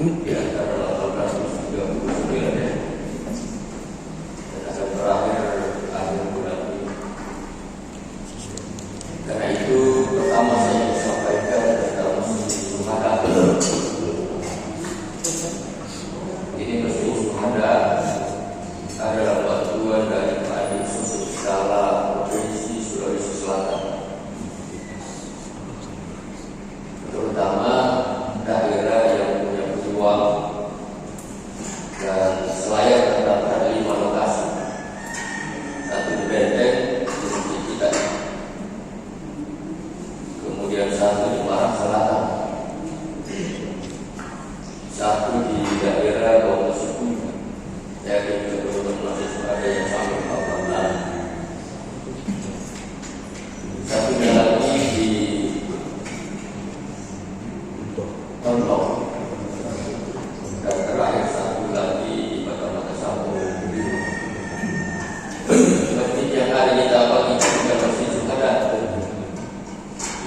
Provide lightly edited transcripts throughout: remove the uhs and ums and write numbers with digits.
di antara 1839 ya, dan akan berakhir akhir bulan ini. Karena itu pertama saya ingin sampaikan tentang mesti syuhada. Ini mesti syuhada adalah bantuan dari Kadin Sosok Skala Provinsi Sulawesi Selatan, terutama daerah yang punya peluang dan selayak terdaftar 5 lokasi, satu di Benteng, di kita, kemudian satu di Marak Selatan, satu di daerah Bawang saya juga belum masih ada yang sampai ke Bawang, satunya lagi di Tondok, dan terakhir satu lagi di Mata Sampung. Seperti yang hari kita bagi juga masih ada,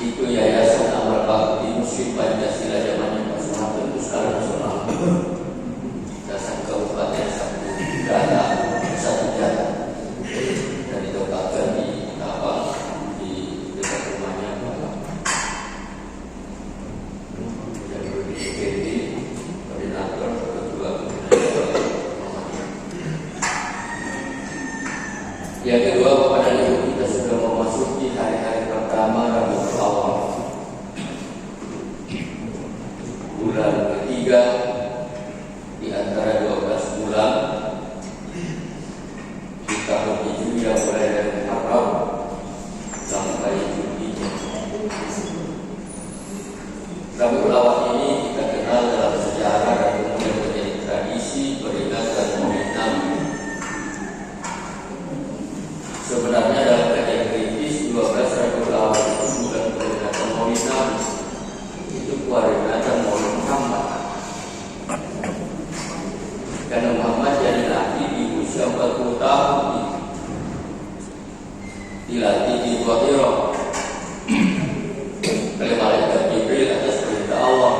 itu Yayasan Amal Bakti Muslim Pancasila zamannya Pak Soeharto itu skala nasional. Dasar Kabupaten Sampung dana satu jatah dan ditempatkan di Tabang di dekat rumahnya Pak. Yang kedua, pada minggu kita sudah memasuki hari-hari pertama Rabiul Awal, bulan ketiga di antara 12 bulan di tahun Hijriah, mulai dari Muharram sampai Juli. Rabiul Awal ini kita kenal dalam sejarah dan kemudian menjadi tradisi peringatan Maulid Nabi. Sebenarnya dalam kajian kritis 12 Rabiul Awal itu bukan peringatan Maulid Nabi, itu peringatan Maulid Muhammad. Karena Muhammad jadi nabi di usia 40 tahun, dilatih di Gua Hira oleh malaikat Jibril atas perintah Allah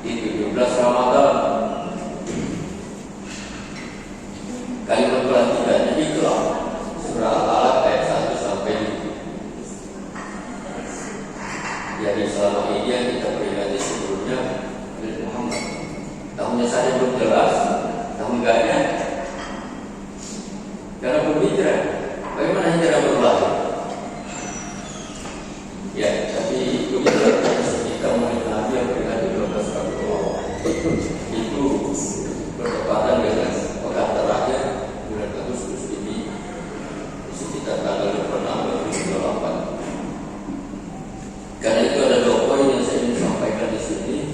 di 17 Ramadan. Kalimat pelantikannya Iqra, surah Al-Alaq ayat 1 sampai 5. Jadi selama ini yang kita peringati sebelumnya Maulid Muhammad. Tahunnya saja belum jelas, tahun enggaknya karena belum hijrah. Bagaimana hijrah berlaku? Ya, tapi itu kita Maulid Nabi yang peringati 12 Rabiul Awal itu bertepatan dengan pekan terakhir bulan Agustus ini, di sekitar tanggal 26-28. Karena itu ada 2 poin yang saya ingin sampaikan di sini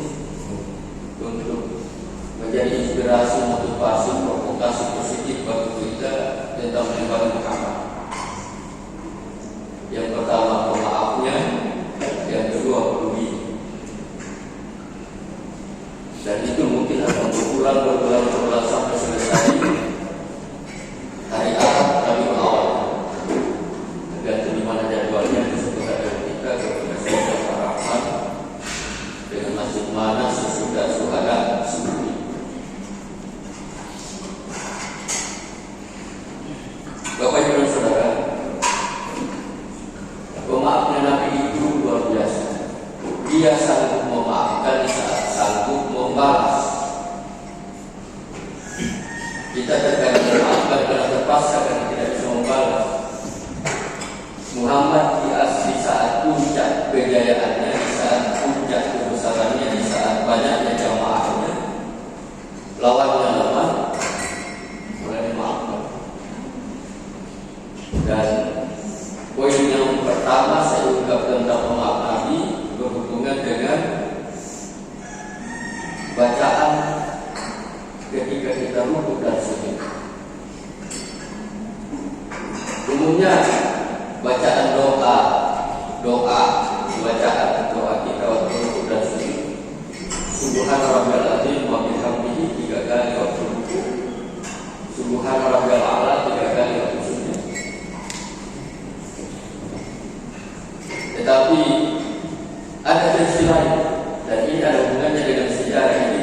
untuk menjadi inspirasi, motivasi, provokasi positif bagi kita tentang pribadi Muhammad. Yang pertama pemaafnya, yang kedua peduli. Dan itu mungkin akan berulang sampai selesai hari Ahad Rabiul Awal. Tergantung di mana jadwalnya sesudah kita kepada Saudara Rahman dengan masjid mana sesudah syuhada subuh. Bapak Ibu dan Saudara, pemaafnya Nabi itu luar biasa. Dia sanggup memaafkan saat sanggup membalas. Kita terkadang memaafkan karena terpaksa karena tidak bisa membalas. Muhammad di saat puncak kejayaannya, di saat puncak kebesarannya, di saat banyaknya jamaahnya, lawannya lemah, mulai memaafkan. Dan poin yang pertama saya ungkap tentang pemaaf Nabi berhubungan dengan bacaan ketika kita rukuk dan sujud. Umumnya bacaan bacaan doa kita waktu rukuk dan sujud, Subhana Rabbiyal Azim wa bihamdihi 3 kali waktu rukuk, Subhana Rabbiyal A'la 3 kali waktu sujud. Tetapi ada versi lain, dan ini ada hubungannya dengan sejarah ini.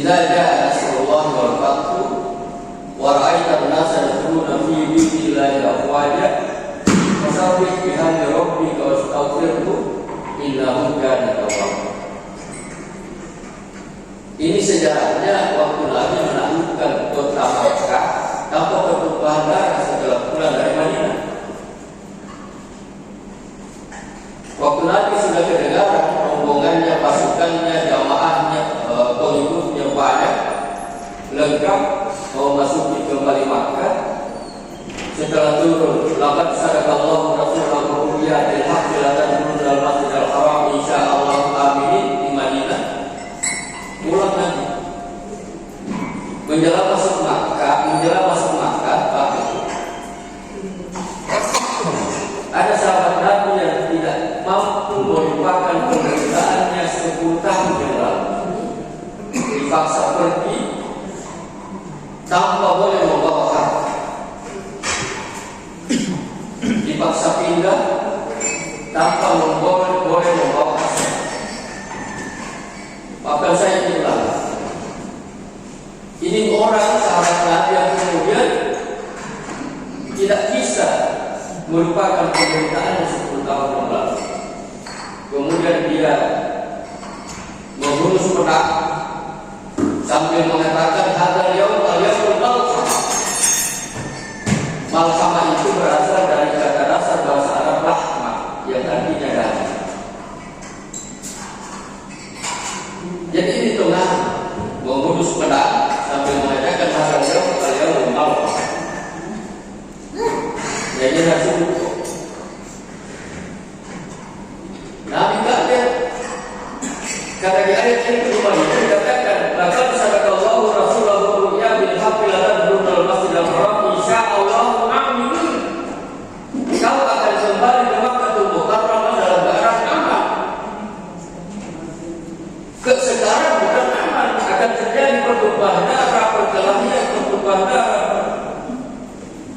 idza jaa nasrullahi wal fathu wa ra'aitan nasa yadkhuluna fi dinillahi afwaja fasabbih bihamdi rabbika wastaghfirhu innahu kana tawwaba. Ini sejarahnya waktu Nabi menaklukkan kota Makkah tanpa pertumpahan darah setelah pulang dari Madinah. Waktu Nabi sudah kedengaran rombongannya, pasukannya, jamaahnya, pengikutnya banyak, lengkap mau masuk kembali Makkah. Setelah turun, laqad sadaqallahu rasulahu ru'ya bil haqqi la tadkhuluna al-masjidal haram insyaallah aminin di Madinah. Pulang lagi. Menjelang masuk Makkah, ada sahabat Nabi yang tidak mampu melupakan penderitaannya 10 tahun yang lalu. Dipaksa pergi tanpa boleh membawa harta. Dipaksa pindah tanpa boleh membawa harta. Maka saya bilang, ini orang sahabat Nabi yang kemudian tidak bisa melupakan penderitaan 10 tahun yang lalu. Kemudian dia menghunus pedang sambil mengatakan hadal yaum al-yaumul malham. Malham itu berasal dari kata dasar bahasa Arab rahmah yang artinya damai. Jadi di tengah menghunus pedang sambil mengatakan hadal yaum al-yaumul malham. Jadi Rasul Nabi kaget karena di ayat yang kedua itu dikatakan laqad sadaqallahu rasulahu ru'ya bil haqqi la tadkhuluna al-masjidal haram insyaallah aminin. Kau akan kembali ke Makkahul Mukarramah dalam keadaan aman. Sekarang bukan aman, akan terjadi pertumpahan darah, perkelahian, pertumpahan darah.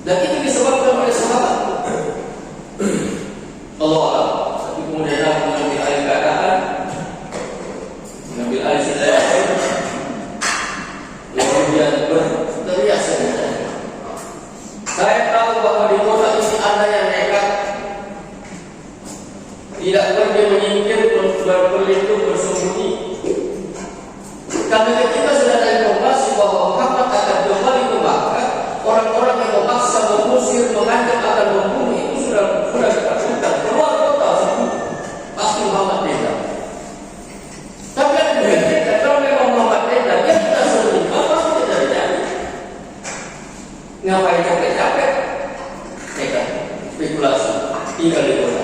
Dan itu disebabkan oleh sahabat. Allah, tapi kemudian aku mengambil alih keadaan, mengambil alih situasi, kemudian berteriak saja. Saya tahu bahwa di kota ini ada yang nekat, tidak pergi menyingkir, berlindung, bersembunyi. Karena ketika sudah ada informasi bahwa Muhammad akan kembali ke Makkah, orang-orang yang memaksa, mengusir, mengancam akan membunuh itu sudah dikatakan keluar kota sebut pasti Muhammad beda. Tapi yang berbeda kalau memang Muhammad beda, dia tidak sembunyi, pasti tidak terjadi. Ngapain capek-capek? Mereka spekulasi tinggal di kota.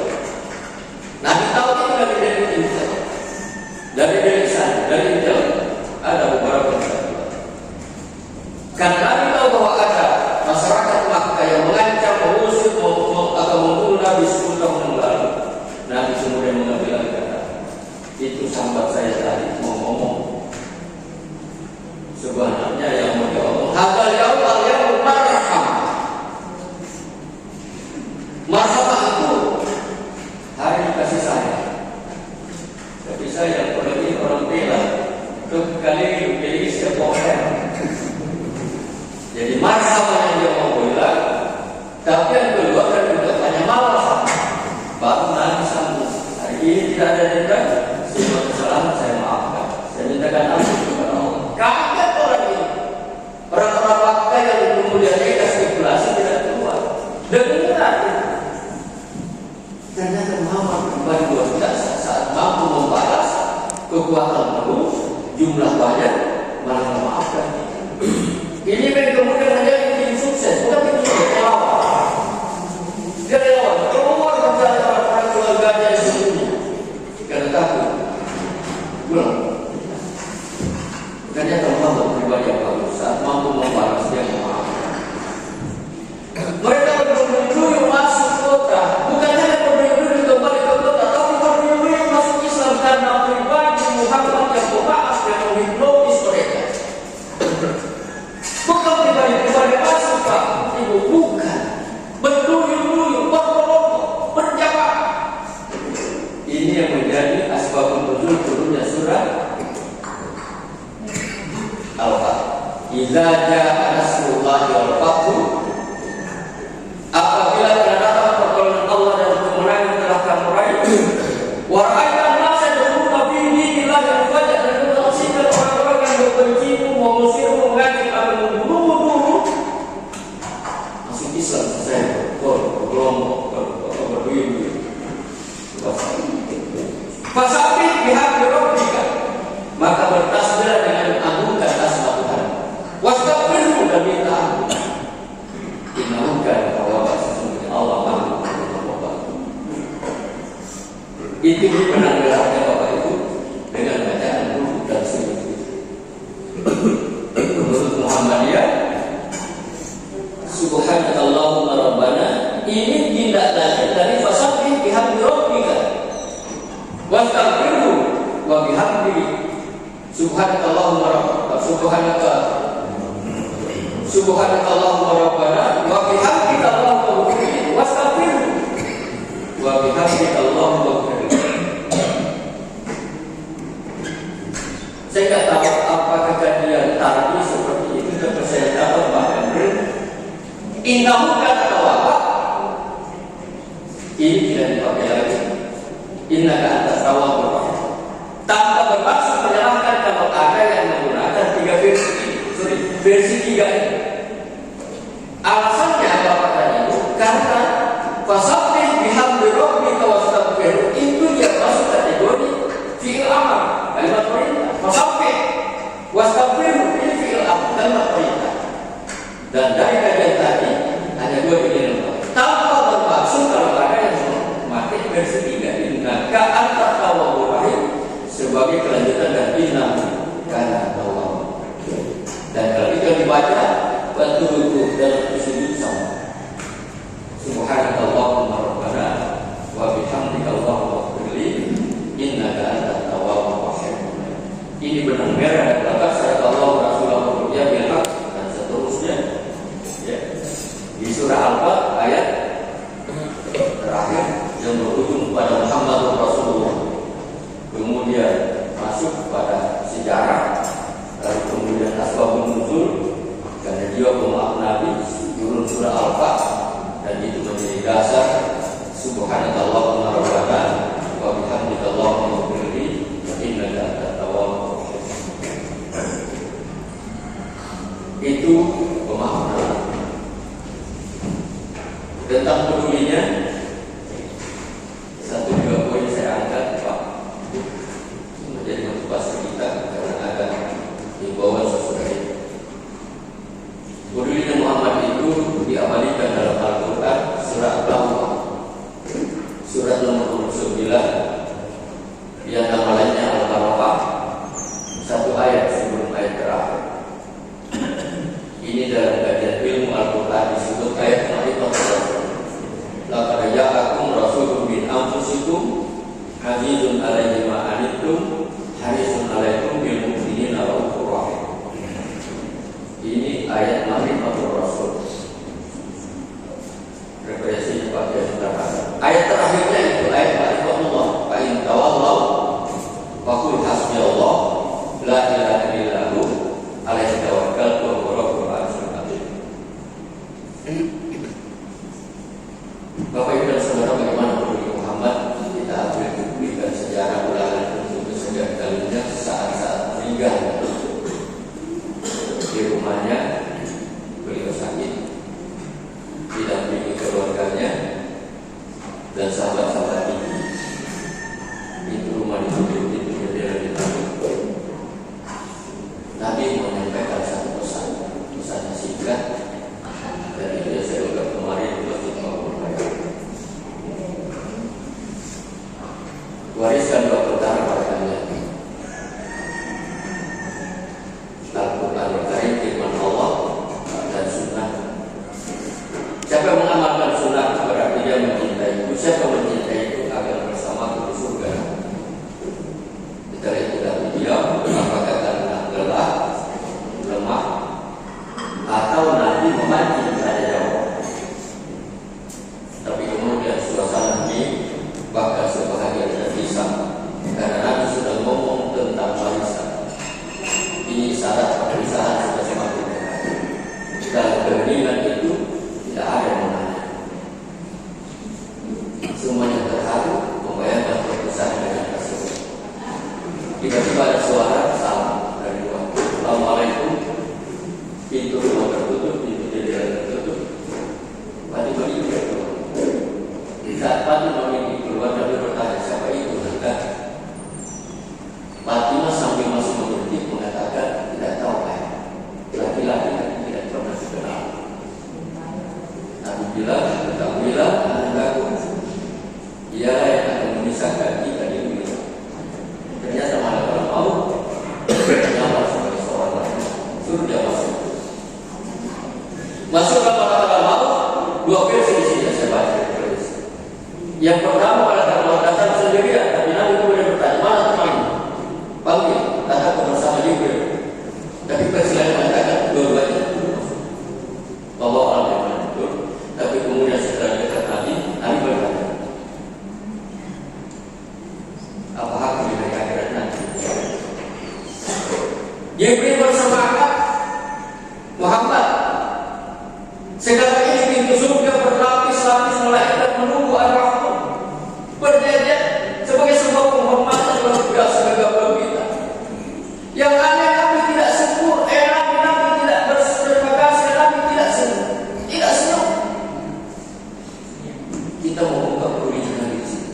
Nabi tahu itu dari intel, dari sana, dari intel ada beberapa karena Nabi tahu bahwa ada masyarakat Makkah yang mengancam, mengusir, atau membunuh Nabi 10 tahun yang lalu. Nabi kemudian mengambil kata, itu sahabat saya tadi mau ngomong. Sebenarnya yang mau diomong, hadal yaum al-yaumul marham. Marhamah itu hari kasih sayang. Tapi saya apalagi orang bela, kali pilih siapa orang. Jadi marhamah yang dia mau bilang, tapi yang kedua kan juga hanya malah. Baru nanti sambung. Hari ini tidak ada denda, semua kesalahan saya maafkan. Saya mintakan ampun kepada Allah. Kaget orang ini. Orang-orang Makkah yang kemudian mereka spekulasi tidak keluar. Dengar. Ternyata Muhammad kembali luar biasa saat mampu membalas kekuatan penuh, jumlah banyak, malah memaafkan. Ini yang kemudian menjadi tim sukses, bukan tim sukses relawan. Dia relawan, keluar mencari orang-orang keluarganya yang sesungguhnya. Karena takut pulang. Ternyata Muhammad pribadi yang bagus saat mampu membalas dia memaafkan. Mereka berduyun masuk kota, bukan hanya berduyun kembali ke kota, tapi berduyun masuk Islam karena pribadi Muhammad yang pemaaf dan menghipnotis mereka. Bukan pribadi masuk Pak, ibu bukan berduyun-duyun, Idza jaa nasrullahi wal fathu, apabila telah datang pertolongan Allah dan kemenangan telah kamu raih, wa ra'aitan nasa yadkhuluna fi dinillahi afwaja, dan kamu saksikan orang-orang yang membencimu, mengusirmu, mengajak kamu membunuhmu dulu masuk Islam. Saya berkelompok berduyun-duyun. Fasabbih bihamdi rabbika, maka bertasbihlah dengan mengagungkan asma Tuhan. Wastaghfirhu, dan minta ampun. Innahu kana tawwaba, sesungguhnya Allah Maha Pengampun. Itu penanggalannya Bapak Ibu dengan bacaan ruku dan sujud. Menurut Muhammadiyah, Subhanallahumma rabbana ini tindak lanjut dari fasabbih bihamdi rabbika wastaghfirhu wa bihamdi subhanallahumma rabbana wa bihamdika Allahumma ighfirli wastaghfirhu wa bihamdika Allahumma ighfirli. Saya tidak tahu apakah kejadian tadi seperti itu, tapi saya dapat bahkan innahu kana tawwaba ini tidak dipakai lagi. Innaka antas tawwabur rahim, tanpa bermaksud menyalahkan kalau ada yang menggunakan versi 3 ini. Alasannya apa tadi itu? Karena fasabbih bihamdi rabbika wastaghfirhu itu yang masuk kategori fi'il amar, kalimat perintah. Fasabbih wastaghfirhu ini fi'il amar, kalimat perintah. Dan dari kajian tadi ada 2 pilihan tanpa bermaksud kalau ada yang memakai versi 3 ini. Innaka antas tawwabur rahim sebagai kelanjutan dari innahu kana tawwaba. Dan kalau itu dibaca betul-betul dalam sujud sama. Subhanallahumma rabbana wa bihamdika Allahumma ighfirli innaka antat tawwabur rahim. Ini benang merah dan belakang syarat Allah Rasulullah bekerja bil haq dan seterusnya. Ya. Di surah Al-Fat ayat terakhir yang berujung pada Muhammadur Rasulullah. Kemudian masuk pada sejarah, lalu kemudian asbabun nuzul, karena dia pemaaf Nabi, turun surah Al-Fat, dan itu menjadi dasar Subhanallahumma rabbana wa bihamdika Allahumma ighfirli innaka antat tawwabur rahim. Itu pemaaf Nabi. Tentang pedulinya, 1-2 poin saya angkat Pak, menjadi motivasi kita karena akan himbauan sesudah itu. Pedulinya Muhammad itu diamalikan dalam Al-Quran surat Al-Baqarah, surat nomor 29, di antara lainnya Al-Baqarah 1 ayat sebelum ayat terakhir. Ini dalam kajian ilmu Al-Quran disebut ayat Ma'rifat. Laqad ja'akum rasulun min anfusikum azizun 'alaihi ma anittum harisun 'alaikum bil mu'minina raufur rahim. Ini ayat Ma'rifatul Rasul. Referensinya pakai sudah. Ayat terakhirnya itu ayat Ma'rifatullah. Fa in tawallaw faqul hasbiyallah la ilaha illallah alaihi tawakkaltu wa huwa rabbul arsyil azim. Bapak Ibu dan Saudara, bagaimana peduli Muhammad? Kita ambil publikkan sejarah ulangan untuk kesekian kalinya saat-saat meninggal di rumahnya. Beliau sakit, didampingi keluarganya dan sahabat-sahabat ini. Itu rumah ditutup, itu jendela ditutup. Nabi menyampaikan satu pesannya singkat, dan itu yang saya ulang kemarin di Masjid Al-Quran. Wariskan 2 perkara pada kalian: Al-Quran Al-Karim, firman Allah, dan sunnah. Siapa yang mengamalkan sunnah berarti dia mencintai itu. Siapa mencintai itu akan bersama di surga. Kita lihat dari dia apakah karena lelah, lemah, atau nanti memancing, saya jawab. Tapi kemudian suasana ini bakal sebahagia terpisah karena Nabi sudah ngomong tentang barisan. Ini syarat perpisahan sudah semakin dekat. saat Fatimah ini keluar dari bertanya siapa itu, maka Fatimah sambil masih mengerti mengatakan tidak tahu laki-laki yang tidak pernah dikenal. Nabi bilang, ketahuilah anakku, ialah yang akan memisahkan kita di dunia. Ternyata malah mau menyamar sebagai seorang wanita. Suruh dia masuk. Masuklah malah mau. Dua versi di sini saya baca. Yang pertama adalah datang sendirian, tapi Nabi kemudian bertanya, mana temanmu? Panggil, datang bersama Jibril. Tapi versi lain mengatakan dua-duanya bahwa orang yang betul. Tapi kemudian setelah dekat Nabi bertanya, apa hak di akhirat nanti? Jibril bersemangat, Muhammad, segala ini pintu surga berlapis-lapis malaikat menunggu arahmu. Berjejer sebagai sebuah penghormatan luar biasa bagi kita. Yang aneh Nabi tidak sempur, Nabi tidak berterima kasih, Nabi tidak senyum. Kita mau buka original di sini.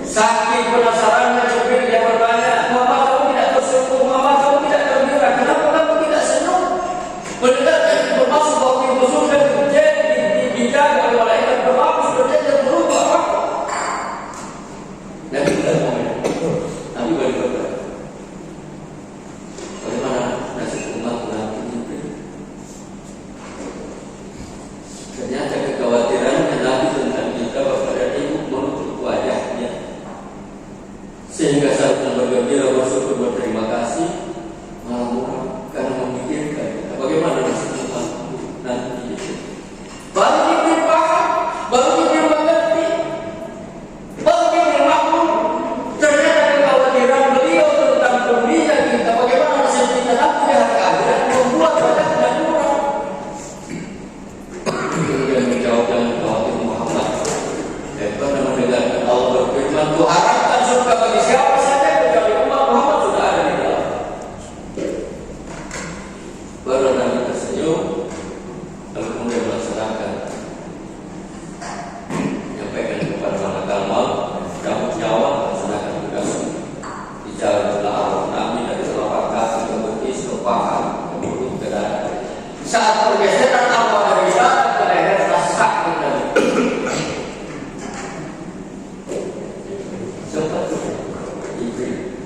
Saking penasarannya Jibril dia bertanya, Muhammad kamu tidak tersentuh, Muhammad kamu tidak tergerak, kenapa kamu tidak senyum? Mendengar yang bermaksud bahwa pintu surga dijaga oleh malaikat berlapis berjejer berubah apa? Nabi tidak mau. Nabi balik berkata, bagaimana nasib umat Nabi Jibril? Ternyata kekhawatiran Nabi tentang kita kepada ibu menutup wajahnya, sehingga saat bergembira bersyukur berterima kasih malah murah karena memikirkan kita. Bagaimana nasib umat nanti? Baru Jibril paham, baru Jibril mengerti, baru Jibril maklum. Ternyata kekhawatiran beliau tentang dunia kita, bagaimana nasib kita nanti di hari akhirat membuat wajahnya murah. Kemudian menjawab yang khawatir Muhammad. Dan pernah mendengarkan Allah berfirman, kuharapkan surga bagi siapa saja kecuali umat Muhammad sudah ada di dalam. Baru Nabi tersenyum, lalu kemudian melaksanakan, menyampaikan kepada malaikat maut, kamu nyawa melaksanakan tugas di jalan Allah. Nabi dari telapak kaki ke betis ke paha ke mulut ke dada. Saat pergeseran Allah dari dada ke leher rasak dan sempat Jibril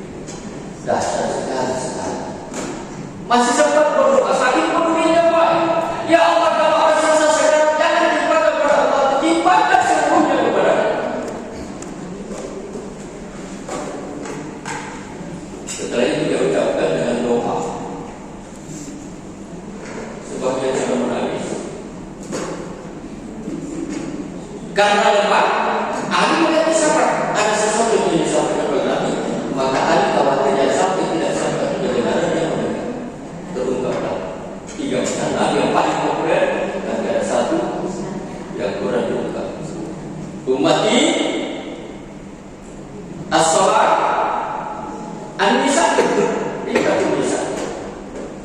dasar sekali. Masih sempat berdoa, sakit pedulinya Pak. Ya Allah, kalau ada sisa sekarang jangan timpakan kepada Allah, timpakan seluruhnya kepada Allah. Setelah itu dia ucapkan dengan doa. Sebagian sudah menangis karena lemah. Ali melihat sabar, ada sesuatu yang disampaikan oleh Nabi, maka Ali khawatirnya sampai tidak sampai kebenaran yang terungkaplah. Tiga Nabi yang paling populer dan ada satu yang kurang diungkap. Ummati as-salat an-nisa, tidak bisa.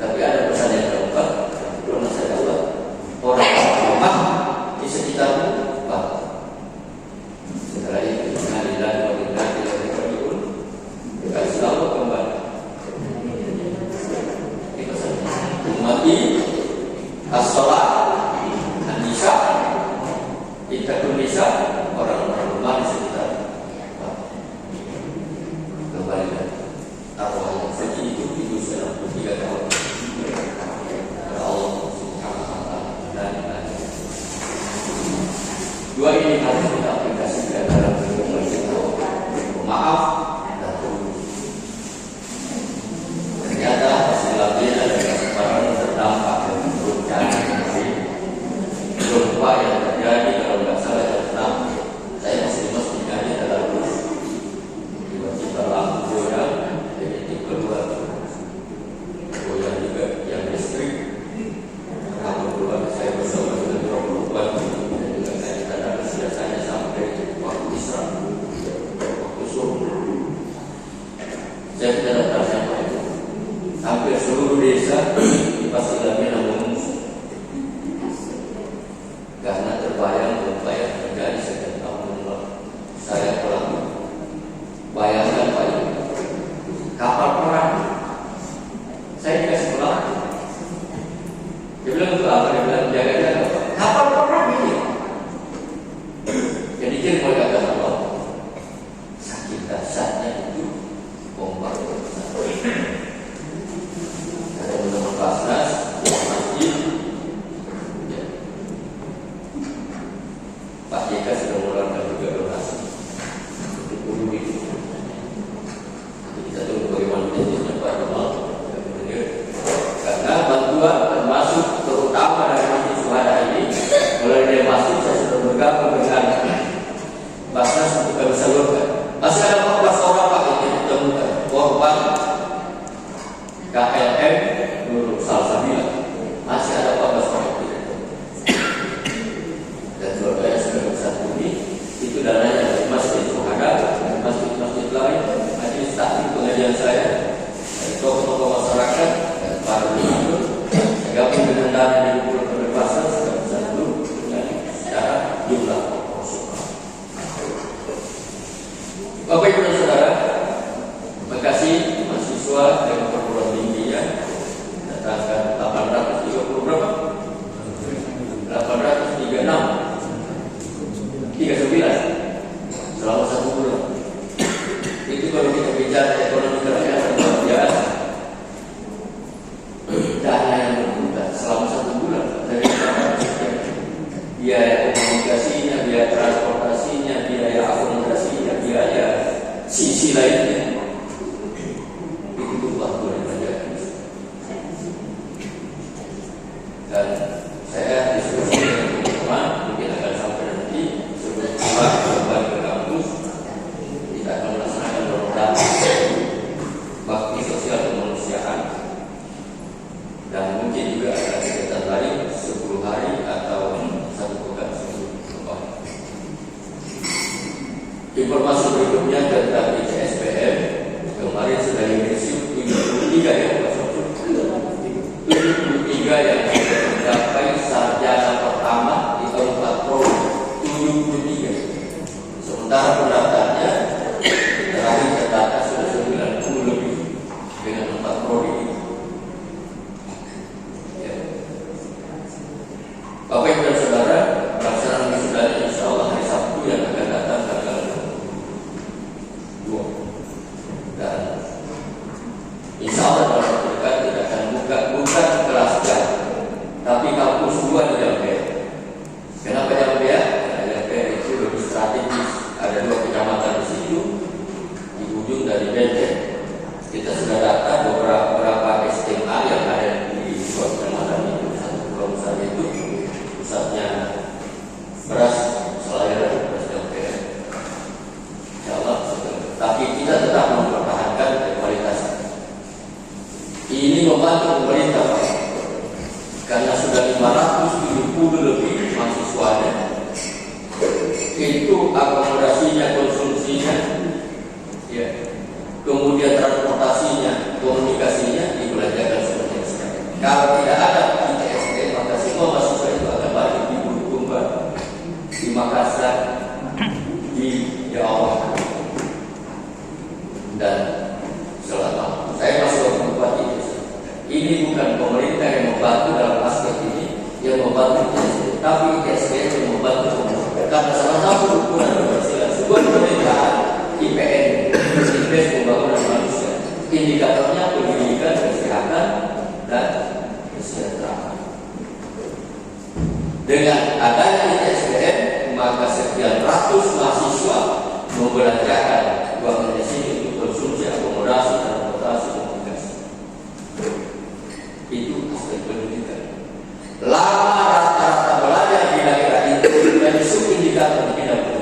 Tapi ada pesan yang keempat, belum saya dapat. Orang lemah di sekitarmu, setelah itu mengalir selalu kembali. Ini pesan. Ummati as-salat an-nisa, ittaqun nisa, orang-orang lemah di sekitar. Kembali arwah yang suci itu sudah 3 tahun. Allah Subhanahu wa taala dan dua ini harus kita aplikasikan dalam kehidupan kita. Maaf dan tunggu. Ternyata hasil latihan ada kesempatan terdampak dengan bencana gempa yang terjadi kalau tidak salah jam 6. Saya masih di masjid aja dalam bus. Tiba-tiba lampu goyang, jadi keluar goyang juga yang listrik. Lampu keluar, saya bersama dengan 20 dan juga saya kadang biasanya sampai waktu isra, waktu subuh. Saya tidak tahu siapa itu. Hampir seluruh desa di Pasir Lamina mengungsi karena terbayang gempa yang terjadi Demikian mereka kata Allah, sakit dasarnya itu ombak besar. Ada teman Basnas, masjid, ya. Pak JK sudah mengeluarkan juga donasi untuk guru itu. Kita tunggu bagaimana teknisnya Pak Jamal. Karena bantuan termasuk terutama dari masjid Syuhada ini, mulai dari masjid saya sudah bergabung dengan Basnas untuk kami salurkan. Masih ada 14 orang Pak yang ditemukan korban KLM Nurul Salsabila. Masih ada 14 orang yang tidak ditemukan. Dan keluarga yang sudah bersatu ini, itu dananya dari masjid Syuhada, masjid-masjid lain, majelis taklim pengajian saya, dari tokoh-tokoh masyarakat dan para leluhur. Saya gabung dengan dana di Bukul Kebebasan sudah bersatu dengan secara jumlah proporsional. Bapak Ibu dan Saudara, terima kasih mahasiswa dengan perguruan tingginya datangkan 830 berapa? 836 39 selama 1 bulan. Itu kalau kita bicara ekonomi kerakyatan luar biasa. Dana yang berputar selama 1 bulan dari biaya komunikasinya, biaya transportasinya, biaya akomodasinya, biaya sisi lainnya, itu butuh waktu yang panjang. Dan saya diskusi dengan teman-teman, mungkin akan sampai nanti sebelum pulang kembali ke kampus, kita akan melaksanakan program bakti sosial kemanusiaan, dan mungkin juga ada kegiatan lain 10 hari atau 1 pekan sebelum lebaran. Informasi berikutnya tentang ICSPM, kemarin sudah direview 73 yang 73 yang sudah mencapai sarjana pertama di tahun 4 prodi 73. Sementara pendaftarnya terakhir terdata sudah 90 lebih dengan 4 prodi. Ya. Bapak Ibu dan Saudara, pelaksanaan wisuda insya Allah hari Sabtu yang akan datang tanggal 2. Dan insya Allah dalam waktu dekat kita akan bukan kelas jam, tapi kampus 2 di Jampea. Kenapa Jampea? Karena Jampea itu lebih strategis. Ada 2 kecamatan di situ, di ujung dari Benteng. Kita sudah data beberapa SMA yang ada di 2 kecamatan itu. Satu pulau besar itu pusatnya beras Selairan, beras Jampea. Insya Allah, tapi kita tetap mempertahankan kualitas. Ini membantu pemerintah Pak, karena sudah 570 lebih mahasiswanya. Itu akomodasinya, konsumsinya, ya, kemudian transportasinya, komunikasinya dibelanjakan seperti sekarang. Kalau tidak ada ICSD, maka semua mahasiswa itu akan balik di Bulukumba, di Makassar, di Jawa, dan selama saya masuk ke bupati. Ini bukan pemerintah yang membantu dalam aspek ini, yang membantu ICSD, tapi ICSD yang membantu pemerintah. Karena salah satu ukuran keberhasilan sebuah pemerintahan IPN, Indeks Pembangunan Manusia, indikatornya pendidikan, kesehatan, dan kesejahteraan. Dengan adanya ICSDM, maka sekian ratus mahasiswa membelanjakan uang di sini untuk konsumsi, akomodasi, transportasi, komunikasi. Itu aspek pendidikan. Lama rata-rata belajar di daerah itu menyusul indikator di bidang